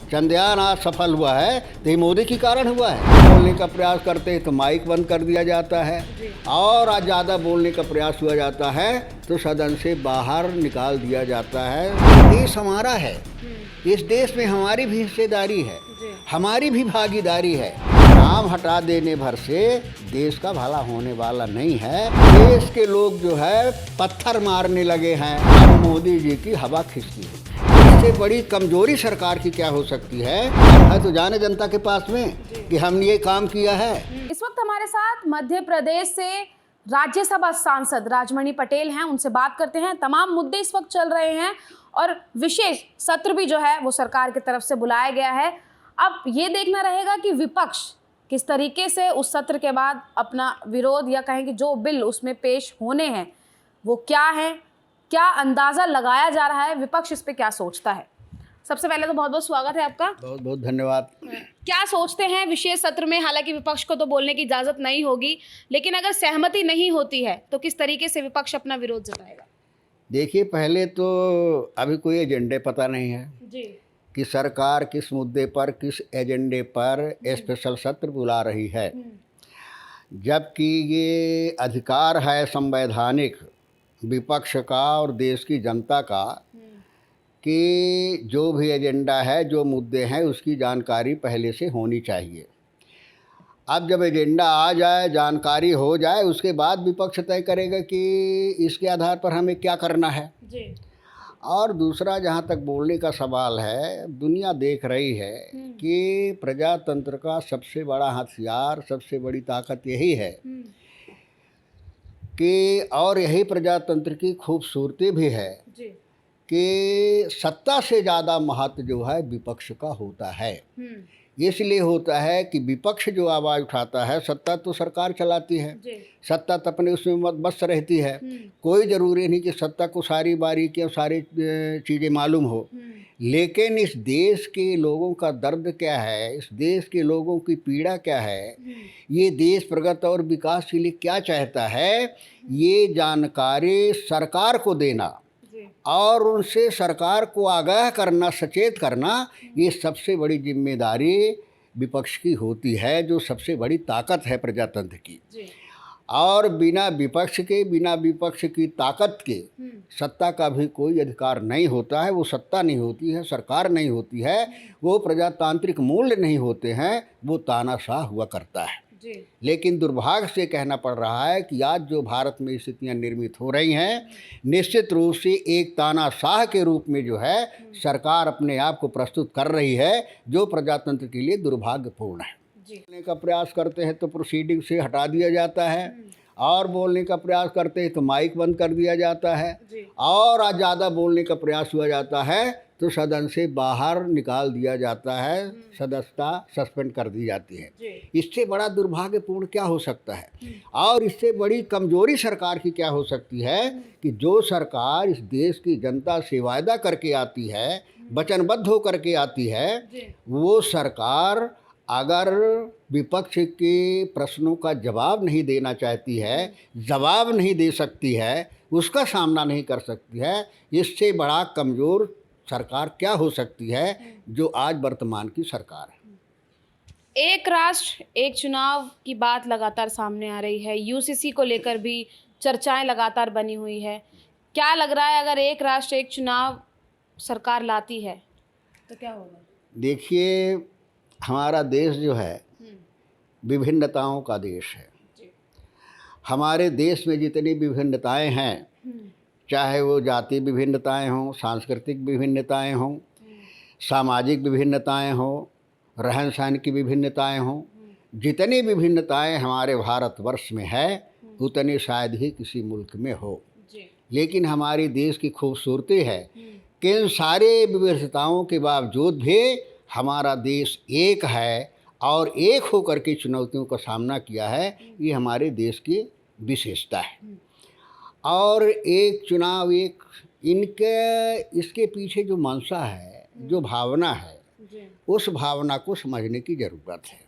चंद्रयान आज सफल हुआ है तो ये मोदी के कारण हुआ है। बोलने का प्रयास करते हैं तो माइक बंद कर दिया जाता है, और आज ज़्यादा बोलने का प्रयास हुआ जाता है तो सदन से बाहर निकाल दिया जाता है। देश हमारा है, इस देश में हमारी भी हिस्सेदारी है, हमारी भी भागीदारी है। नाम हटा देने भर से देश का भला होने वाला नहीं है। देश के लोग जो है पत्थर मारने लगे हैं, अब मोदी जी की हवा खिंचती है। इससे बड़ी कमजोरी सरकार की क्या हो सकती है तो जाने जनता के पास में कि हमने ये काम किया है। इस वक्त हमारे साथ मध्य प्रदेश से राज्यसभा सांसद राजमणि पटेल हैं, उनसे बात करते हैं। तमाम मुद्दे इस वक्त चल रहे हैं और विशेष सत्र भी जो है वो सरकार की तरफ से बुलाया गया है। अब ये देखना रहेगा कि विपक्ष किस तरीके से उस सत्र के बाद अपना विरोध या कहें कि जो बिल उसमें पेश होने हैं वो क्या है, क्या अंदाज़ा लगाया जा रहा है, विपक्ष इस पे क्या सोचता है। सबसे पहले तो बहुत बहुत स्वागत है आपका। बहुत बहुत धन्यवाद। क्या सोचते हैं विशेष सत्र में? हालांकि विपक्ष को तो बोलने की इजाज़त नहीं होगी, लेकिन अगर सहमति नहीं होती है तो किस तरीके से विपक्ष अपना विरोध जताएगा? देखिए, पहले तो अभी कोई एजेंडे पता नहीं है जी, कि सरकार किस मुद्दे पर, किस एजेंडे पर स्पेशल सत्र बुला रही है, जबकि ये अधिकार है संवैधानिक विपक्ष का और देश की जनता का कि जो भी एजेंडा है, जो मुद्दे हैं, उसकी जानकारी पहले से होनी चाहिए। अब जब एजेंडा आ जाए, जानकारी हो जाए, उसके बाद विपक्ष तय करेगा कि इसके आधार पर हमें क्या करना है। जी, और दूसरा, जहाँ तक बोलने का सवाल है, दुनिया देख रही है कि प्रजातंत्र का सबसे बड़ा हथियार, सबसे बड़ी ताकत यही है कि, और यही प्रजातंत्र की खूबसूरती भी है जी, कि सत्ता से ज़्यादा महत्व जो है विपक्ष का होता है। इसलिए होता है कि विपक्ष जो आवाज़ उठाता है, सत्ता तो सरकार चलाती है, जी, सत्ता तो अपने उसमें मस्त रहती है। कोई ज़रूरी नहीं कि सत्ता को सारी बारीकियाँ, सारी चीज़ें मालूम हो, लेकिन इस देश के लोगों का दर्द क्या है, इस देश के लोगों की पीड़ा क्या है, ये देश प्रगति और विकास के लिए क्या चाहता है, ये जानकारी सरकार को देना और उनसे सरकार को आगाह करना, सचेत करना, ये सबसे बड़ी जिम्मेदारी विपक्ष की होती है, जो सबसे बड़ी ताकत है प्रजातंत्र की। और बिना विपक्ष के, बिना विपक्ष की ताकत के सत्ता का भी कोई अधिकार नहीं होता है। वो सत्ता नहीं होती है, सरकार नहीं होती है, वो प्रजातांत्रिक मूल्य नहीं होते हैं, वो तानाशाह हुआ करता है। लेकिन दुर्भाग्य से कहना पड़ रहा है कि आज जो भारत में स्थितियां निर्मित हो रही हैं, निश्चित रूप से एक तानाशाह के रूप में जो है सरकार अपने आप को प्रस्तुत कर रही है, जो प्रजातंत्र के लिए दुर्भाग्यपूर्ण है। बोलने का प्रयास करते हैं तो प्रोसीडिंग से हटा दिया जाता है, और बोलने का प्रयास करते हैं तो माइक बंद कर दिया जाता है, और आज ज़्यादा बोलने का प्रयास हुआ जाता है तो सदन से बाहर निकाल दिया जाता है, सदस्यता सस्पेंड कर दी जाती है। इससे बड़ा दुर्भाग्यपूर्ण क्या हो सकता है, और इससे बड़ी कमजोरी सरकार की क्या हो सकती है कि जो सरकार इस देश की जनता से वायदा करके आती है, वचनबद्ध होकर के आती है, वो सरकार अगर विपक्ष के प्रश्नों का जवाब नहीं देना चाहती है, जवाब नहीं दे सकती है, उसका सामना नहीं कर सकती है, इससे बड़ा कमज़ोर सरकार क्या हो सकती है जो आज वर्तमान की सरकार है। एक राष्ट्र एक चुनाव की बात लगातार सामने आ रही है, यूसीसी को लेकर भी चर्चाएं लगातार बनी हुई है। क्या लग रहा है, अगर एक राष्ट्र एक चुनाव सरकार लाती है तो क्या होगा? देखिए, हमारा देश जो है विभिन्नताओं का देश है। हमारे देश में जितनी विभिन्नताएं हैं, चाहे वो जाति विभिन्नताएं हों, सांस्कृतिक विभिन्नताएं हों, सामाजिक विभिन्नताएं हों, रहन सहन की विभिन्नताएं हों, जितनी विभिन्नताएं हमारे भारतवर्ष में है उतनी शायद ही किसी मुल्क में हो। लेकिन हमारे देश की खूबसूरती है कि इन सारे विविधताओं के बावजूद भी हमारा देश एक है और एक होकर के चुनौतियों का सामना किया है। ये हमारे देश की विशेषता है। और एक चुनाव, एक इनके इसके पीछे जो मंशा है, जो भावना है, उस भावना को समझने की ज़रूरत है।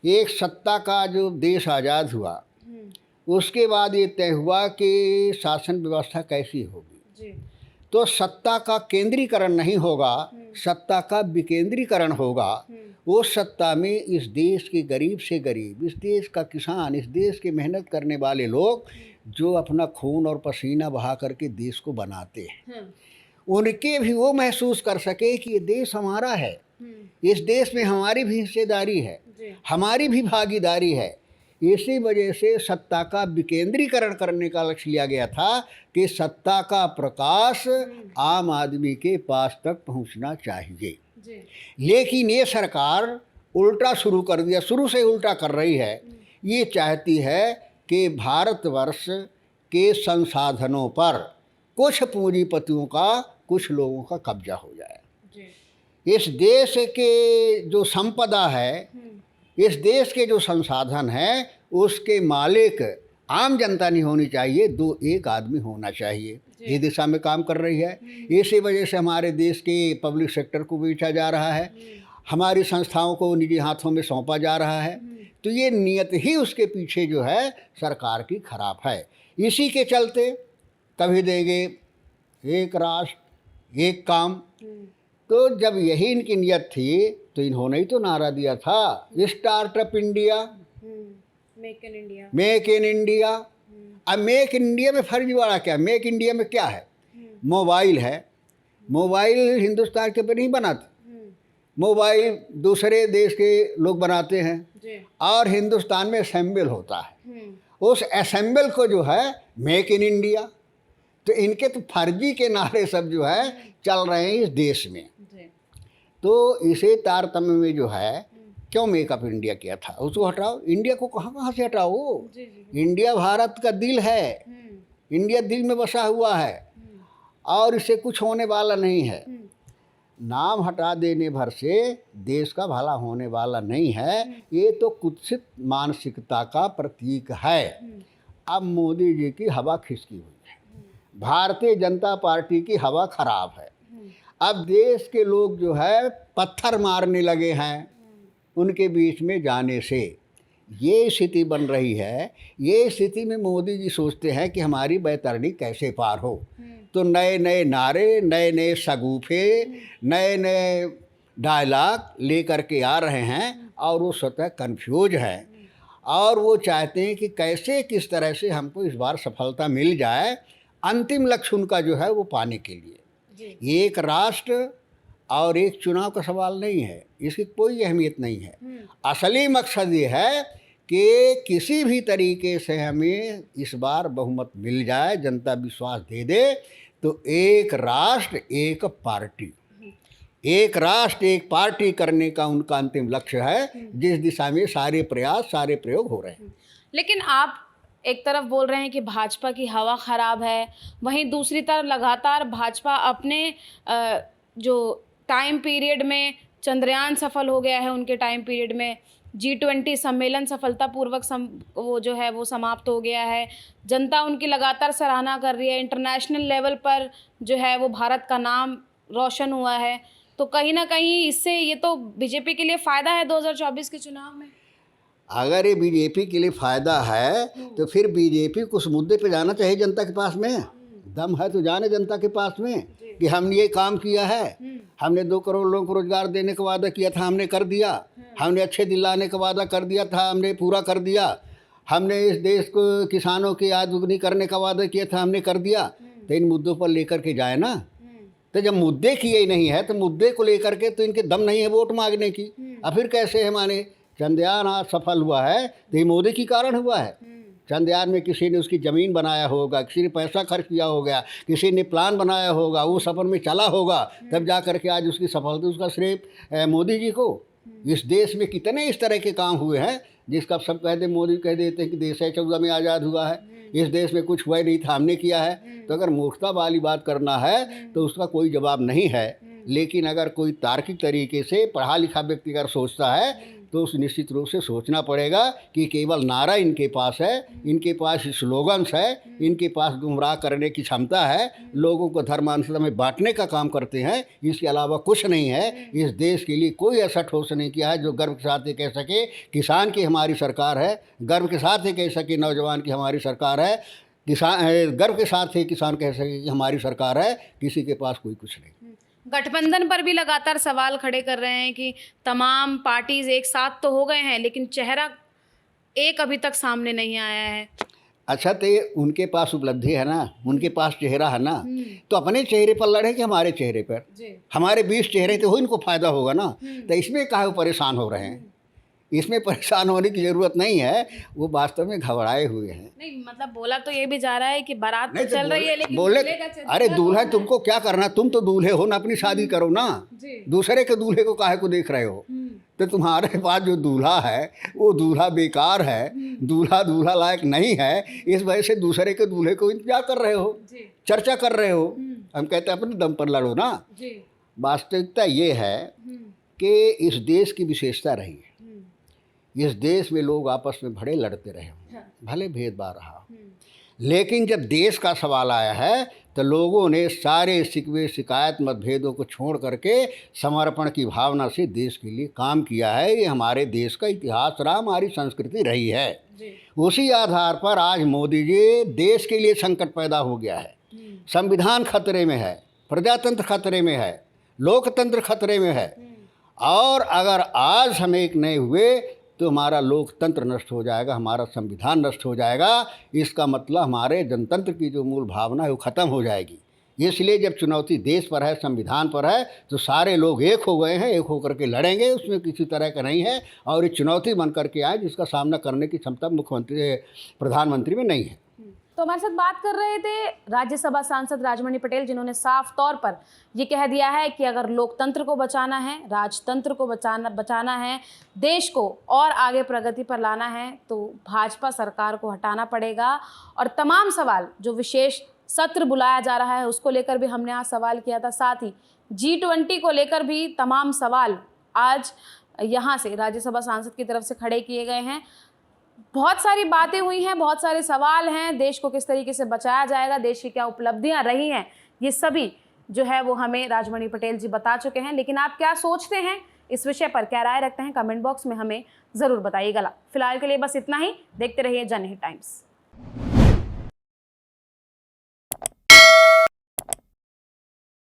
एक सत्ता का जो देश आज़ाद हुआ, उसके बाद ये तय हुआ कि शासन व्यवस्था कैसी होगी। तो सत्ता का केंद्रीकरण नहीं होगा, सत्ता का विकेंद्रीकरण होगा, उस सत्ता में इस देश के गरीब से गरीब, इस देश का किसान, इस देश के मेहनत करने वाले लोग जो अपना खून और पसीना बहा करके देश को बनाते हैं, उनके भी वो महसूस कर सके कि ये देश हमारा है, इस देश में हमारी भी हिस्सेदारी है, हमारी भी भागीदारी है। इसी वजह से सत्ता का विकेंद्रीकरण करने का लक्ष्य लिया गया था कि सत्ता का प्रकाश आम आदमी के पास तक पहुंचना चाहिए। लेकिन ये सरकार उल्टा शुरू कर दिया, शुरू से उल्टा कर रही है। ये चाहती है कि भारतवर्ष के संसाधनों पर कुछ पूंजीपतियों का, कुछ लोगों का कब्जा हो जाए। इस देश के जो संपदा है, इस देश के जो संसाधन हैं, उसके मालिक आम जनता नहीं होनी चाहिए, दो एक आदमी होना चाहिए। ये दिशा में काम कर रही है। इसी वजह से हमारे देश के पब्लिक सेक्टर को बेचा जा रहा है, हमारी संस्थाओं को निजी हाथों में सौंपा जा रहा है। तो ये नियत ही उसके पीछे जो है सरकार की खराब है। इसी के चलते कभी देंगे एक राष्ट्र एक काम, तो जब यही इनकी नियत थी तो इन्होंने ही तो नारा दिया था startup India, make in India, make in India. अब मेक इन इंडिया में फर्जीवाड़ा क्या? मेक इंडिया में क्या है? मोबाइल है, मोबाइल हिंदुस्तान के पर नहीं बनाते, मोबाइल दूसरे देश के लोग बनाते हैं और हिंदुस्तान में असेंबल होता है। उस असेंबल को जो है मेक इन इंडिया, तो इनके तो फर्जी के नारे सब जो है चल रहे हैं इस देश में। तो इसे तारतम्य में जो है क्यों मेकअप इंडिया किया था, उसको हटाओ। इंडिया को कहाँ से हटाओ? इंडिया भारत का दिल है, इंडिया दिल में बसा हुआ है और इससे कुछ होने वाला नहीं है। नाम हटा देने भर से देश का भला होने वाला नहीं है। ये तो कुत्सित मानसिकता का प्रतीक है। अब मोदी जी की हवा खिसकी हुई है, भारतीय जनता पार्टी की हवा खराब है। अब देश के लोग जो है पत्थर मारने लगे हैं उनके बीच में जाने से। ये स्थिति बन रही है। ये स्थिति में मोदी जी सोचते हैं कि हमारी बैतरणी कैसे पार हो, तो नए नए नारे, नए नए शगुफे, नए नए डायलॉग लेकर के आ रहे हैं और वो स्वतः कन्फ्यूज हैं और वो चाहते हैं कि कैसे किस तरह से हमको इस बार सफलता मिल जाए। अंतिम लक्ष्य उनका जो है वो पाने के लिए एक राष्ट्र और एक चुनाव का सवाल नहीं है, इसकी कोई अहमियत नहीं है। असली मकसद ये है कि किसी भी तरीके से हमें इस बार बहुमत मिल जाए, जनता विश्वास दे दे, तो एक राष्ट्र एक पार्टी, एक राष्ट्र एक पार्टी करने का उनका अंतिम लक्ष्य है, जिस दिशा में सारे प्रयास, सारे प्रयोग हो रहे हैं। लेकिन आप एक तरफ बोल रहे हैं कि भाजपा की हवा खराब है, वहीं दूसरी तरफ लगातार भाजपा अपने जो टाइम पीरियड में चंद्रयान सफल हो गया है, उनके टाइम पीरियड में G20 सम्मेलन सफलतापूर्वक वो जो है वो समाप्त हो गया है। जनता उनकी लगातार सराहना कर रही है, इंटरनेशनल लेवल पर जो है वो भारत का नाम रोशन हुआ है। तो कहीं ना कहीं इससे ये तो बीजेपी के लिए फ़ायदा है 2024 के चुनाव में। अगर ये बीजेपी के लिए फ़ायदा है तो फिर बीजेपी को उस मुद्दे पे जाना चाहिए जनता के पास में। दम है तो जाने जनता के पास में कि हमने ये काम किया है, हमने 2 करोड़ लोगों को रोजगार देने का वादा किया था, हमने कर दिया, हमने अच्छे दिन लाने का वादा कर दिया था, हमने पूरा कर दिया, हमने इस देश को किसानों की आय दुगनी करने का वादा किया था, हमने कर दिया। तो इन मुद्दों पर लेकर के जाए ना। तो जब मुद्दे किए ही नहीं है तो मुद्दे को लेकर के तो इनके दम नहीं है वोट मांगने की। अब फिर कैसे है माने चंद्रयान आज सफल हुआ है तो ये मोदी के कारण हुआ है। चंद्रयान में किसी ने उसकी ज़मीन बनाया होगा, किसी ने पैसा खर्च किया होगा, किसी ने प्लान बनाया होगा, वो सफर में चला होगा, तब जा कर के आज उसकी सफलता, उसका श्रेय मोदी जी को। इस देश में कितने इस तरह के काम हुए हैं जिसका सब कहते, मोदी कह देते हैं कि देश 14 में आज़ाद हुआ है, इस देश में कुछ हुआ नहीं था, हमने किया है। तो अगर मूर्खता वाली बात करना है तो उसका कोई जवाब नहीं है। लेकिन अगर कोई तार्किक तरीके से पढ़ा लिखा व्यक्ति अगर सोचता है तो उस निश्चित रूप से सोचना पड़ेगा कि केवल नारा इनके पास है, इनके पास स्लोगन्स है, इनके पास गुमराह करने की क्षमता है, लोगों को धर्मांतरण में बांटने का काम करते हैं, इसके अलावा कुछ नहीं है। इस देश के लिए कोई ऐसा ठोस नहीं किया है जो गर्व के साथ ये कह सके किसान की हमारी सरकार है, गर्व के साथ ये कह सके नौजवान की हमारी सरकार है, किसान गर्व के साथ ही किसान कह सके कि हमारी सरकार है। किसी के पास कोई कुछ नहीं। गठबंधन पर भी लगातार सवाल खड़े कर रहे हैं कि तमाम पार्टीज एक साथ तो हो गए हैं लेकिन चेहरा एक अभी तक सामने नहीं आया है। अच्छा, तो ये उनके पास उपलब्धि है ना, उनके पास चेहरा है ना, तो अपने चेहरे पर लड़े कि हमारे चेहरे पर? हमारे 20 चेहरे तो हो, इनको फायदा होगा ना। तो इसमें काहे वो परेशान हो रहे हैं? इसमें परेशान होने की ज़रूरत नहीं है, वो वास्तव में घबराए हुए हैं। नहीं मतलब बोला तो ये भी जा रहा है कि बारात तो नहीं तो चल रही है लेकिन बोले, दूल्हे का चल- अरे दूल्हा तुमको क्या करना, तुम तो दूल्हे हो ना, अपनी शादी करो ना। दूसरे के दूल्हे को काहे को देख रहे हो? तो तुम्हारे पास जो दूल्हा है वो दूल्हा बेकार है, दूल्हा दूल्हा लायक नहीं है, इस वजह से दूसरे के दूल्हे को इंतजार कर रहे हो, चर्चा कर रहे हो। हम कहते हैं अपने दम पर लड़ो ना। वास्तविकता ये है कि इस देश की विशेषता रही है, इस देश में लोग आपस में बड़े लड़ते रहे हों, भले भेदभाव रहा, लेकिन जब देश का सवाल आया है तो लोगों ने सारे शिकवे शिकायत मतभेदों को छोड़ करके समर्पण की भावना से देश के लिए काम किया है। ये हमारे देश का इतिहास रहा, हमारी संस्कृति रही है। उसी आधार पर आज मोदी जी, देश के लिए संकट पैदा हो गया है, संविधान खतरे में है, प्रजातंत्र खतरे में है, लोकतंत्र खतरे में है, और अगर आज हम एक नहीं हुए तो हमारा लोकतंत्र नष्ट हो जाएगा, हमारा संविधान नष्ट हो जाएगा। इसका मतलब हमारे जनतंत्र की जो मूल भावना है वो ख़त्म हो जाएगी। इसलिए जब चुनौती देश पर है, संविधान पर है, तो सारे लोग एक हो गए हैं, एक होकर के लड़ेंगे, उसमें किसी तरह का नहीं है। और ये चुनौती बन करके आए जिसका सामना करने की क्षमता मुख्यमंत्री प्रधानमंत्री में नहीं है। तो हमारे साथ बात कर रहे थे राज्यसभा सांसद राजमणि पटेल, जिन्होंने साफ तौर पर ये कह दिया है कि अगर लोकतंत्र को बचाना है, राजतंत्र को बचाना है, देश को और आगे प्रगति पर लाना है तो भाजपा सरकार को हटाना पड़ेगा। और तमाम सवाल जो विशेष सत्र बुलाया जा रहा है उसको लेकर भी हमने आज सवाल किया था, साथ ही G20 को लेकर भी तमाम सवाल आज यहाँ से राज्यसभा सांसद की तरफ से खड़े किए गए हैं। बहुत सारी बातें हुई हैं, बहुत सारे सवाल हैं, देश को किस तरीके से बचाया जाएगा, देश की क्या उपलब्धियां रही हैं, ये सभी जो है वो हमें राजमणि पटेल जी बता चुके हैं। लेकिन आप क्या सोचते हैं इस विषय पर, क्या राय रखते हैं, कमेंट बॉक्स में हमें ज़रूर बताइएगा। फिलहाल के लिए बस इतना ही। देखते रहिए जनहित टाइम्स।